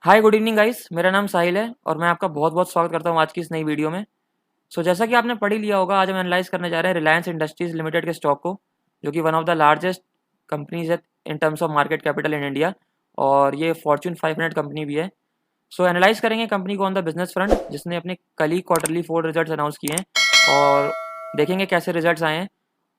Hi good evening guys, मेरा नाम साहिल है और मैं आपका बहुत बहुत स्वागत करता हूँ आज की इस नई वीडियो में। जैसा कि आपने पढ़ ही लिया होगा, आज हम एनालाइज करने जा रहे हैं रिलायंस इंडस्ट्रीज लिमिटेड के स्टॉक को, जो कि one of the largest companies है in terms of market capital in India, और ये फॉर्च्यून 500 कंपनी भी है। एनालाइज करेंगे कंपनी को ऑन द बिजनेस फ्रंट, जिसने अपने कल ही क्वार्टरली 4 रिजल्ट्स अनाउंस किए हैं, और देखेंगे कैसे रिजल्ट्स आए हैं,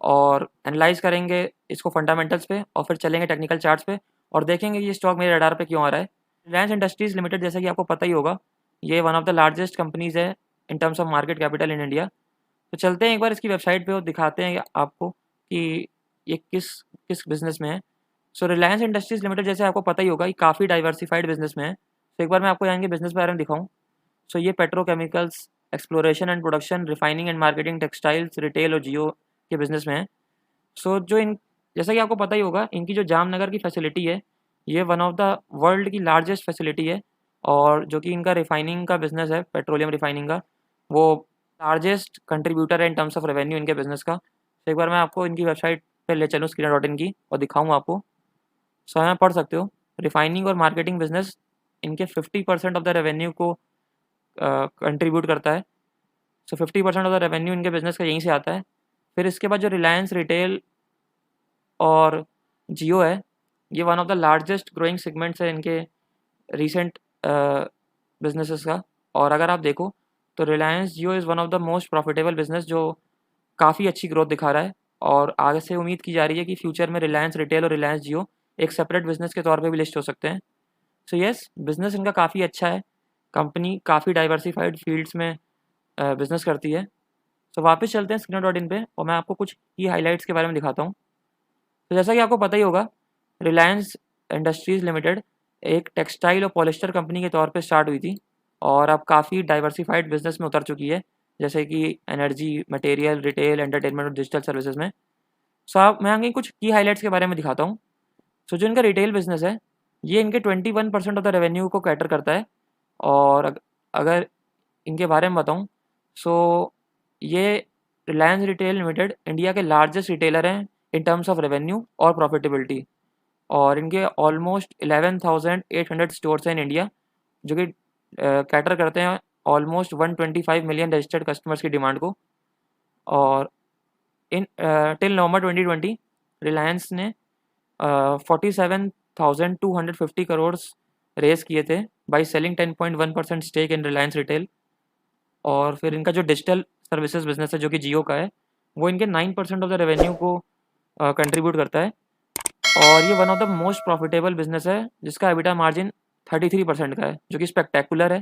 और एनालाइज करेंगे इसको फंडामेंटल्स पे, और फिर चलेंगे टेक्निकल चार्ट्स पे और देखेंगे ये स्टॉक मेरे रडार पे क्यों आ रहा है। रिलायंस इंडस्ट्रीज लिमिटेड, जैसा कि आपको पता ही होगा, ये one of the largest companies है in terms of market capital in India. तो चलते हैं एक बार इसकी वेबसाइट पे और दिखाते हैं आपको कि ये किस किस बिजनेस में है। रिलायंस इंडस्ट्रीज लिमिटेड, जैसे आपको पता ही होगा, ये काफ़ी डाइवर्सिफाइड बिजनेस में है। एक बार मैं आपको यहाँ के बिजनेस के बारे में दिखाऊँ। ये petrochemicals, exploration and production, refining and marketing, textiles, retail और जियो के बिजनेस में है। जो इन जैसा कि आपको पता ही होगा, इनकी जो जामनगर की फैसिलिटी है, ये वन ऑफ द वर्ल्ड की लार्जेस्ट फैसिलिटी है, और जो कि इनका रिफाइनिंग का बिजनेस है, पेट्रोलियम रिफाइनिंग का, वो लार्जेस्ट कंट्रीब्यूटर है इन टर्म्स ऑफ रेवेन्यू इनके बिजनेस का। एक बार मैं आपको इनकी वेबसाइट पे ले चलूँ, स्क्रीनर.इन की, और दिखाऊँ आपको। यहाँ पढ़ सकते हो, रिफाइनिंग और मार्केटिंग बिजनेस इनके 50% ऑफ द रेवेन्यू को कंट्रीब्यूट करता है। 50% ऑफ द रेवेन्यू इनके बिजनेस का यहीं से आता है। फिर इसके बाद जो रिलायंस रिटेल और जियो है, ये one of the largest growing segments है इनके रीसेंट बिजनेसेस का। और अगर आप देखो तो Reliance Jio is one of the most profitable business, जो काफ़ी अच्छी ग्रोथ दिखा रहा है, और आगे से उम्मीद की जा रही है कि फ्यूचर में रिलायंस रिटेल और रिलायंस जियो एक सेपरेट बिजनेस के तौर पे भी लिस्ट हो सकते हैं। यस, बिजनेस इनका काफ़ी अच्छा है। कंपनी काफ़ी डाइवर्सिफाइड फील्ड्स में बिजनेस करती है। वापस चलते हैं स्क्रीनर.इन पे, और मैं आपको कुछ की हाईलाइट्स के बारे में दिखाता हूँ। जैसा कि आपको पता ही होगा, रिलायंस इंडस्ट्रीज़ लिमिटेड एक टेक्सटाइल और पॉलिस्टर कंपनी के तौर पे स्टार्ट हुई थी, और अब काफ़ी डाइवर्सिफाइड बिजनेस में उतर चुकी है, जैसे कि एनर्जी, मटेरियल, रिटेल, एंटरटेनमेंट और डिजिटल सर्विसेज में। आप मैं आगे कुछ की हाईलाइट्स के बारे में दिखाता हूँ। जो इनका रिटेल बिजनेस है, ये इनके 21% ऑफ द रेवेन्यू को कैटर करता है। और अगर इनके बारे में बताऊँ, सो ये रिलायंस रिटेल लिमिटेड इंडिया के लार्जेस्ट रिटेलर हैं इन टर्म्स ऑफ रेवेन्यू और प्रॉफिटेबिलिटी, और इनके ऑलमोस्ट 11,800 स्टोर्स हैं इन इंडिया, जो कि कैटर करते हैं ऑलमोस्ट 125 मिलियन रजिस्टर्ड कस्टमर्स की डिमांड को। और इन टिल नवंबर 2020 रिलायंस ने 47,250 करोड़ रेज किए थे by selling 10.1% stake in Reliance Retail. और फिर इनका जो डिजिटल सर्विसेज बिजनेस है, जो कि जियो का है, वो इनके 9% ऑफ द रेवेन्यू को कंट्रीब्यूट करता है, और ये one of the most profitable business है, जिसका एबिटा मार्जिन 33% का है, जो कि स्पेक्टेकुलर है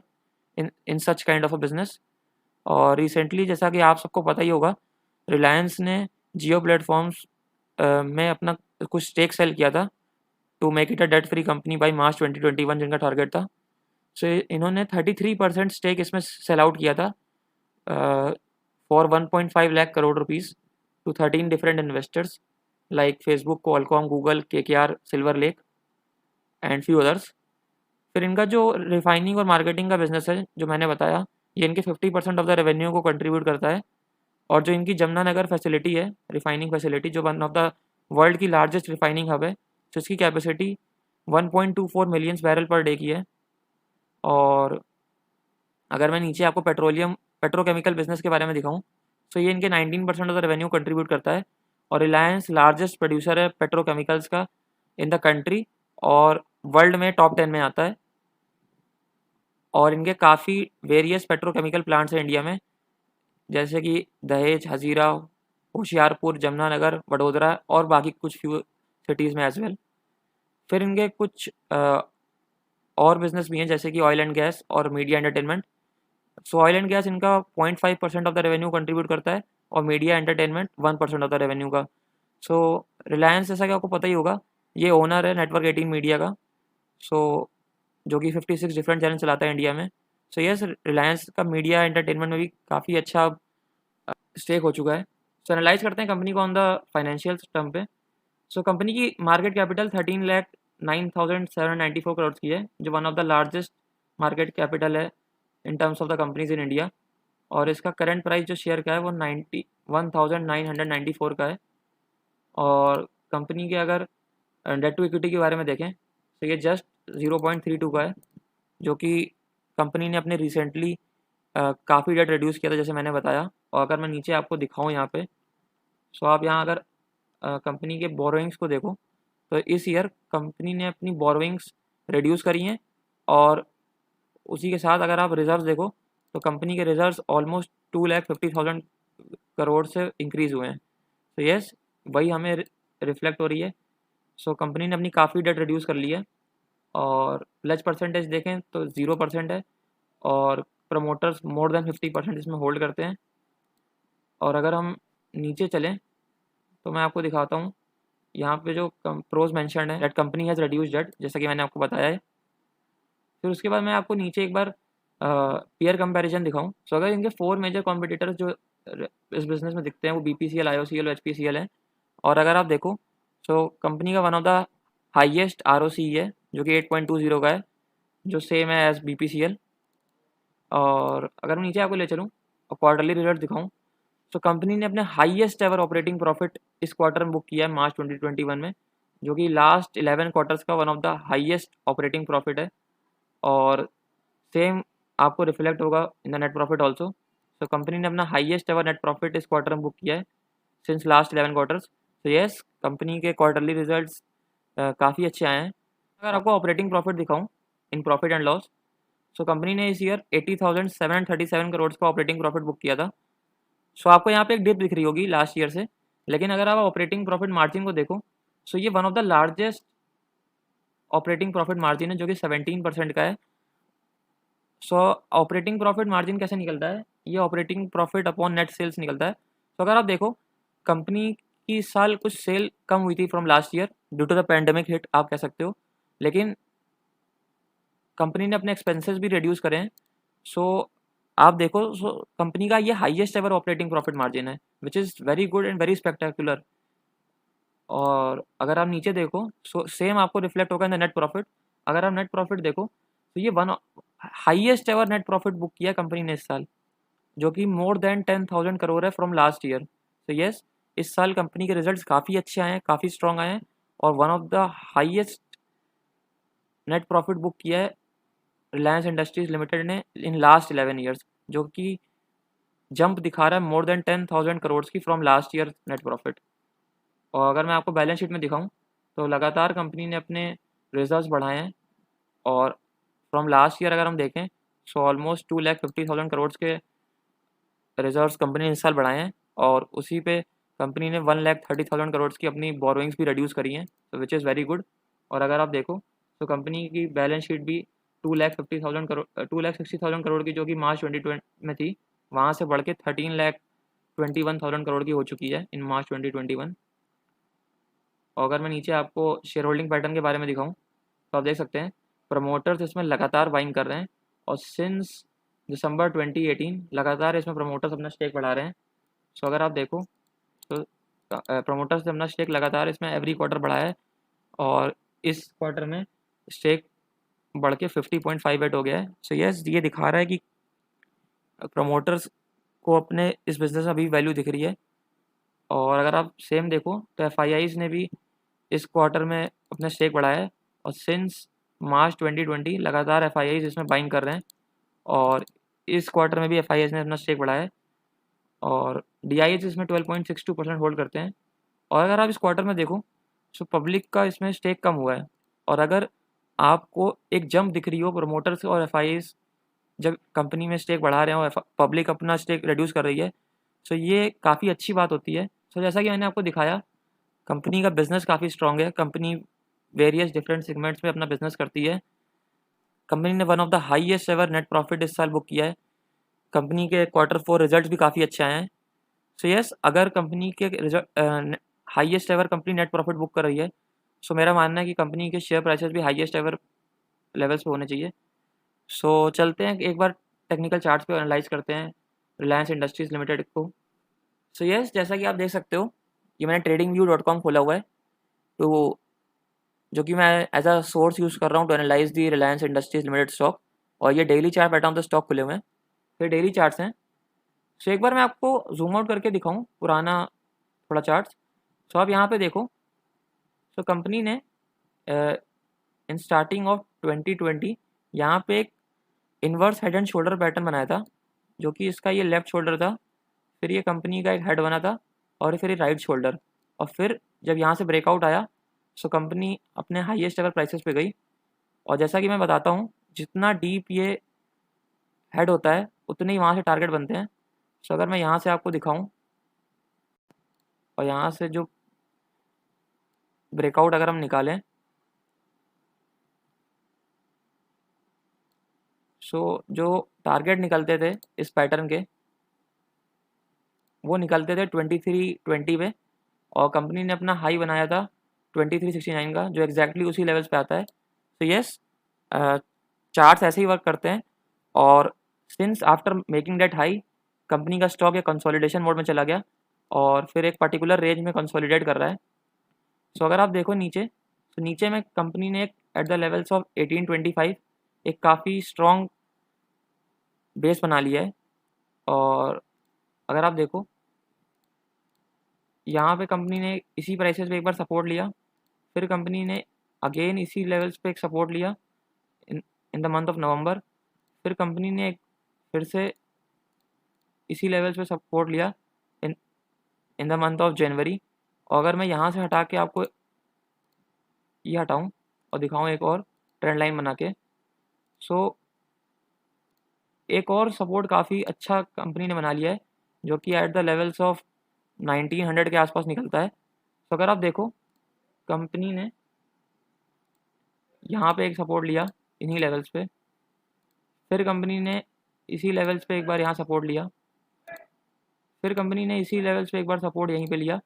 in in such kind of a business. और रिसेंटली, जैसा कि आप सबको पता ही होगा, रिलायंस ने जियो प्लेटफॉर्म्स में अपना कुछ स्टेक सेल किया था to make it a debt free company by March 2021, जिनका टारगेट था। इन्होंने 33% स्टेक इसमें सेल आउट किया था for 1.5 lakh crore rupees to 13 different investors like Facebook, Qualcomm, Google, KKR, Silver Lake and few others. फिर इनका जो रिफाइनिंग और मार्केटिंग का बिजनेस है, जो मैंने बताया, ये इनके 50% ऑफ द रेवेन्यू को कंट्रीब्यूट करता है। और जो इनकी जमुनानगर फैसिलिटी है, रिफाइनिंग फैसिलिटी, जो वन ऑफ द वर्ल्ड की लार्जेस्ट रिफाइनिंग हब है, जिसकी capacity 1.24 millions barrel per day की है। और अगर मैं नीचे आपको पेट्रोकेमिकल बिजनेस के बारे में दिखाऊं, ये इनके 19% ऑफ द रेवेन्यू कंट्रीब्यूट करता है, और रिलायंस लार्जेस्ट प्रोड्यूसर है पेट्रोकेमिकल्स का इन द कंट्री, और वर्ल्ड में टॉप 10 में आता है। और इनके काफ़ी वेरियस पेट्रोकेमिकल प्लांट्स हैं इंडिया में, जैसे कि दहेज, हजीरा, होशियारपुर, जमुनानगर, वडोदरा, और बाकी कुछ फ्यू सिटीज़ में एज वेल। फिर इनके कुछ और बिजनेस भी हैं, जैसे कि ऑयल एंड गैस और media entertainment. Oil and gas इनका 0.5% ऑफ द रेवेन्यू कंट्रीब्यूट करता है, और media entertainment 1% of the revenue का। रिलायंस, जैसा कि आपको पता ही होगा, ये ओनर है नेटवर्क 18 मीडिया का, सो जो कि 56 डिफरेंट चैनल चलाता है इंडिया में। यस, रिलायंस का मीडिया एंटरटेनमेंट में भी काफ़ी अच्छा स्टेक हो चुका है। एनालाइज करते हैं कंपनी को ऑन द फाइनेंशियल टर्म पे। कंपनी की मार्केट कैपिटल 13,09,794 करोड़ की है, जो one of the largest market capital है in terms of the companies in India. और इसका करंट प्राइस जो शेयर का है, वो 91,994 का है। और कंपनी के अगर डेट टू इक्विटी के बारे में देखें, तो ये जस्ट 0.32 का है। जो कि कंपनी ने अपने रिसेंटली काफ़ी डेट रिड्यूस किया था जैसे मैंने बताया। और अगर मैं नीचे आपको दिखाऊँ यहाँ पे, सो आप यहाँ अगर कंपनी के बोरोइंग्स को देखो तो इस ईयर कंपनी ने अपनी बोरोइंग्स रिड्यूस करी हैं। और उसी के साथ अगर आप रिजर्व्स देखो तो कंपनी के रिजर्व्स ऑलमोस्ट 2,50,000 करोड़ से इंक्रीज़ हुए हैं। तो यस, वही हमें रिफ्लेक्ट हो रही है। सो कंपनी ने अपनी काफ़ी डेट रिड्यूस कर ली है और प्लेज परसेंटेज देखें तो 0% है और प्रमोटर्स मोर देन 50% इसमें होल्ड करते हैं। और अगर हम नीचे चलें तो मैं आपको दिखाता हूँ यहाँ पे जो प्रोज मेंशन्ड है that company has reduced debt, जैसा कि मैंने आपको बताया है। फिर उसके बाद मैं आपको नीचे एक बार पीयर कंपैरिजन दिखाऊं। सो अगर इनके 4 मेजर कॉम्पिटिटर्स जो इस बिजनेस में दिखते हैं वो BPCL, IOCL और HPCL है। और अगर आप देखो सो कंपनी का one of the highest ROCE है जो कि 8.20 का है, जो सेम है एज BPCL। और अगर मैं नीचे आपको ले चलूँ और क्वार्टरली रिजल्ट दिखाऊँ तो कंपनी ने अपने हाईएस्ट एवर ऑपरेटिंग प्रॉफिट इस क्वार्टर में बुक किया है मार्च 2021 में, जो कि लास्ट 11 क्वार्टर्स का one of the highest operating profit है। और सेम आपको रिफ्लेक्ट होगा in the net profit also. So company ने अपना हाईएस्ट एवर नेट प्रॉफिट इस क्वार्टर में बुक किया है सिंस लास्ट 11 क्वार्टर्स। तो येस, कंपनी के क्वार्टरली रिजल्ट्स काफ़ी अच्छे आए हैं। अगर आपको ऑपरेटिंग प्रॉफिट दिखाऊं in profit and loss, so company ने इस ईयर 80,737 करोड़ का ऑपरेटिंग प्रॉफिट बुक किया था। सो आपको यहाँ पे एक डिप दिख रही होगी लास्ट ईयर से, लेकिन अगर आप ऑपरेटिंग प्रॉफिट मार्जिन को देखो सो ये one of the largest operating profit margin है जो कि 17% का है। सो ऑपरेटिंग प्रॉफिट मार्जिन कैसे निकलता है, ये operating profit upon net sales निकलता है। तो अगर आप देखो कंपनी की इस साल कुछ सेल कम हुई थी from last year due to the pandemic hit आप कह सकते हो, लेकिन कंपनी ने अपने एक्सपेंसेस भी रिड्यूस करे हैं। सो आप देखो सो कंपनी का ये highest ever operating profit margin है which is very good and very spectacular. और अगर आप नीचे देखो सो सेम आपको रिफ्लेक्ट होगा इन द नेट प्रॉफिट। अगर आप नेट प्रॉफिट देखो तो ये one highest ever net profit book किया कंपनी ने इस साल, जो कि मोर देन 10,000 करोड़ है फ्रॉम लास्ट ईयर। तो येस, इस साल कंपनी के रिजल्ट्स काफ़ी अच्छे आए हैं, काफ़ी स्ट्रॉन्ग आए हैं और one of the highest net profit book किया है रिलायंस इंडस्ट्रीज लिमिटेड ने इन लास्ट 11 ईयर्स, जो कि जंप दिखा रहा है मोर देन 10,000 करोड़ की from last year net profit. और अगर मैं आपको बैलेंस शीट में दिखाऊं तो लगातार कंपनी ने अपने रिजर्व्स बढ़ाए हैं और फ्रॉम लास्ट ईयर अगर हम देखें सो ऑलमोस्ट 2,50,000 करोड़ के रिजर्व्स कंपनी ने इस साल बढ़ाए हैं। और उसी पे कंपनी ने 1,30,000 करोड़ की अपनी बोरोइंग्स भी रिड्यूस करी हैं, तो विच इज़ वेरी गुड। और अगर आप देखो तो कंपनी की बैलेंस शीट भी 2,60,000 करोड़ की जो कि मार्च 2020 में थी, वहाँ से बढ़ के 13,21,000 करोड़ की हो चुकी है इन मार्च 2021। और अगर मैं नीचे आपको शेयर होल्डिंग पैटर्न के बारे में दिखाऊं तो आप देख सकते हैं प्रमोटर्स इसमें लगातार बाइंग कर रहे हैं और सिंस दिसंबर 2018 लगातार इसमें प्रमोटर्स अपना स्टेक बढ़ा रहे हैं। सो अगर आप देखो तो प्रमोटर्स ने अपना स्टेक लगातार इसमें एवरी क्वार्टर बढ़ाया है और इस क्वार्टर में स्टेक बढ़ के 50.58 हो गया है। सो यस, ये दिखा रहा है कि प्रमोटर्स को अपने इस बिज़नेस में अभी वैल्यू दिख रही है। और अगर आप सेम देखो तो FIIs ने भी इस क्वार्टर में अपना स्टेक बढ़ाया है और सिंस मार्च 2020 लगातार FIIs इसमें बाइंग कर रहे हैं और इस क्वार्टर में भी FIIs ने अपना स्टेक बढ़ाया है और DIs इसमें 12.62% होल्ड करते हैं। और अगर आप इस क्वार्टर में देखो तो पब्लिक का इसमें स्टेक कम हुआ है। और अगर आपको एक जंप दिख रही हो प्रोमोटर्स और FIIs जब कंपनी में स्टेक बढ़ा रहे हैं और पब्लिक अपना स्टेक रिड्यूस कर रही है, सो ये काफ़ी अच्छी बात होती है। सो जैसा कि मैंने आपको दिखाया कंपनी का बिज़नेस काफ़ी स्ट्रॉन्ग है, कंपनी वेरियस डिफरेंट सेगमेंट्स में अपना बिजनेस करती है। कंपनी ने one of the highest ever net profit इस साल बुक किया है। कंपनी के Q4 रिजल्ट भी काफ़ी अच्छे आए हैं। सो यस, अगर कंपनी के highest ever company net profit book कर रही है, सो मेरा मानना है कि कंपनी के शेयर प्राइसेस भी हाईएस्ट एवर लेवल्स पे होने चाहिए। सो चलते हैं एक बार टेक्निकल चार्ट्स पे एनालाइज करते हैं रिलायंस इंडस्ट्रीज़ लिमिटेड को। सो यस, जैसा कि आप देख सकते हो ये मैंने tradingview.com खोला हुआ है, तो जो कि मैं एज अ सोर्स यूज़ कर रहा हूँ to analyse the Reliance industries limited stock. और ये daily chart pattern of the stock खुले हुए हैं, फिर डेली चार्ट्स हैं। सो एक बार मैं आपको जूम आउट करके दिखाऊं पुराना थोड़ा चार्ट्स। सो आप यहाँ पे देखो, सो कंपनी ने इन स्टार्टिंग ऑफ 2020 यहाँ पे एक inverse head and shoulder pattern बनाया था, जो कि इसका ये लेफ्ट शोल्डर था, फिर ये कंपनी का एक हेड बना था और फिर ये राइट शोल्डर, और फिर जब यहाँ से ब्रेकआउट आया सो कंपनी अपने हाईएस्ट एवर प्राइसेस पे गई। और जैसा कि मैं बताता हूँ, जितना डीप ये हेड होता है उतने ही वहाँ से टारगेट बनते हैं। सो अगर मैं यहाँ से आपको दिखाऊँ और यहाँ से जो ब्रेकआउट अगर हम निकालें, सो जो टारगेट निकलते थे इस पैटर्न के, वो निकलते थे 2320 पे, और कंपनी ने अपना हाई बनाया था 2369 का, जो एग्जैक्टली उसी लेवल्स पे आता है। तो यस, चार्ट्स ऐसे ही वर्क करते हैं। और since after making that high, company का स्टॉक या कंसोलिडेशन मोड में चला गया और फिर एक पर्टिकुलर रेंज में कंसोलिडेट कर रहा है। सो अगर आप देखो नीचे, तो नीचे में कंपनी ने एट द लेवल्स ऑफ 1825 एक काफ़ी स्ट्रॉन्ग बेस बना लिया है। और अगर आप देखो, यहाँ पे कंपनी ने इसी प्राइसेस पे एक बार सपोर्ट लिया, फिर कंपनी ने अगेन इसी लेवल्स पे एक सपोर्ट लिया in in the month of November, फिर कंपनी ने एक फिर से इसी लेवल्स पे सपोर्ट लिया in in the month of January. और अगर मैं यहाँ से हटा के आपको ये हटाऊँ और दिखाऊँ एक और ट्रेंड लाइन बना के, सो एक और सपोर्ट काफ़ी अच्छा कंपनी ने बना लिया है, जो कि एट द लेवल्स ऑफ 1900 के आसपास निकलता है। तो अगर आप देखो, कंपनी ने यहाँ पे एक सपोर्ट लिया इन्हीं लेवल्स पे, फिर कंपनी ने इसी लेवल्स पे एक बार यहाँ सपोर्ट लिया, फिर कंपनी ने इसी लेवल्स पे एक बार सपोर्ट यहीं पे लिया।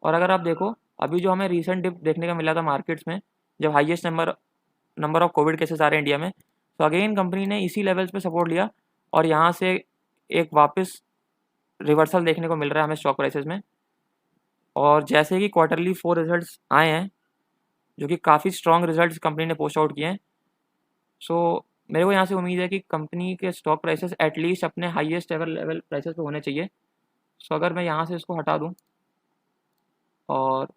और अगर आप देखो, अभी जो हमें रीसेंट डिप देखने का मिला था मार्केट्स में, जब highest number of COVID cases आ रहे हैं इंडिया में, तो अगेन कंपनी ने इसी लेवल्स पे सपोर्ट लिया और यहाँ से एक वापस रिवर्सल देखने को मिल रहा है हमें स्टॉक प्राइसेस में। और जैसे कि क्वार्टरली 4 रिजल्ट्स आए हैं, जो कि काफ़ी स्ट्रॉन्ग रिजल्ट्स कंपनी ने पोस्ट आउट किए हैं, सो मेरे को यहाँ से उम्मीद है कि कंपनी के स्टॉक प्राइसेस एटलीस्ट अपने हाईएस्ट एवर लेवल प्राइसेस पे होने चाहिए। सो अगर मैं यहाँ से इसको हटा दूँ और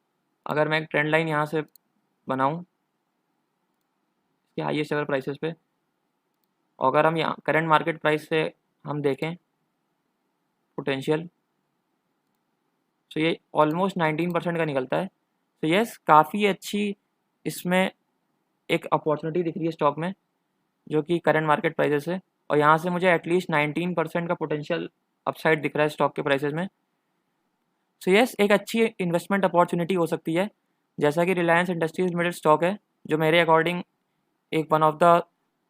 अगर मैं एक ट्रेंड लाइन यहाँ से बनाऊँ इसके हाईएस्ट एवर प्राइसेस पे, और अगर हम यहाँ करंट मार्केट प्राइस से हम देखें पोटेंशियल, तो ये ऑलमोस्ट 19% का निकलता है। तो यस, काफ़ी अच्छी इसमें एक अपॉर्चुनिटी दिख रही है स्टॉक में, जो कि करंट मार्केट प्राइसेस है, और यहाँ से मुझे एटलीस्ट 19% का पोटेंशियल अपसाइड दिख रहा है स्टॉक के प्राइसेस में। सो यस, एक अच्छी इन्वेस्टमेंट अपॉर्चुनिटी हो सकती है। जैसा कि रिलायंस इंडस्ट्रीज लिमिटेड स्टॉक है, जो मेरे अकॉर्डिंग एक one of the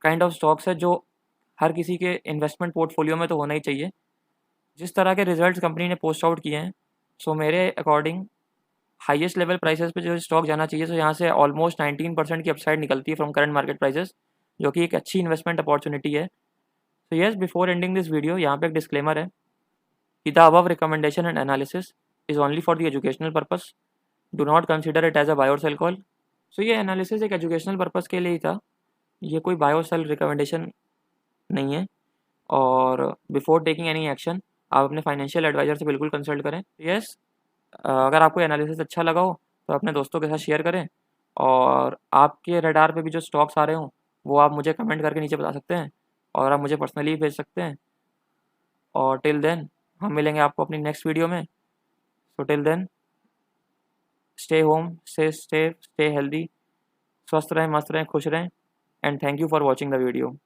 kind of stocks है जो हर किसी के इन्वेस्टमेंट पोर्टफोलियो में तो होना ही चाहिए। जिस तरह के रिजल्ट्स कंपनी ने पोस्ट आउट किए हैं, सो मेरे अकॉर्डिंग हाईएस्ट लेवल प्राइसेस पे जो स्टॉक जाना चाहिए, तो यहाँ से ऑलमोस्ट 19% की अपसाइड निकलती है फ्रॉम करंट मार्केट प्राइसेस, जो कि एक अच्छी इन्वेस्टमेंट अपॉर्चुनिटी है। तो yes, before ending this video, यहाँ पे एक डिस्क्लेमर है कि the above recommendation and analysis is only for the educational purpose, do not consider it as a buy or sell call. So ये एनालिसिस एक educational purpose के लिए ही था, ये कोई बाय और सेल रिकमेंडेशन नहीं है। और बिफोर टेकिंग एनी एक्शन, आप अपने फाइनेंशियल एडवाइजर से बिल्कुल कंसल्ट करें। यस, अगर आपको एनालिसिस अच्छा लगा हो तो अपने दोस्तों के साथ शेयर करें, और आपके रडार पे भी जो स्टॉक्स आ रहे हों वो आप मुझे कमेंट करके नीचे बता सकते हैं, और आप मुझे पर्सनली भेज सकते हैं। और टिल देन हम मिलेंगे आपको अपनी नेक्स्ट वीडियो में। So till then, stay home, stay healthy, स्वस्थ रहें, मस्त रहें, खुश रहें, and thank you for watching the video.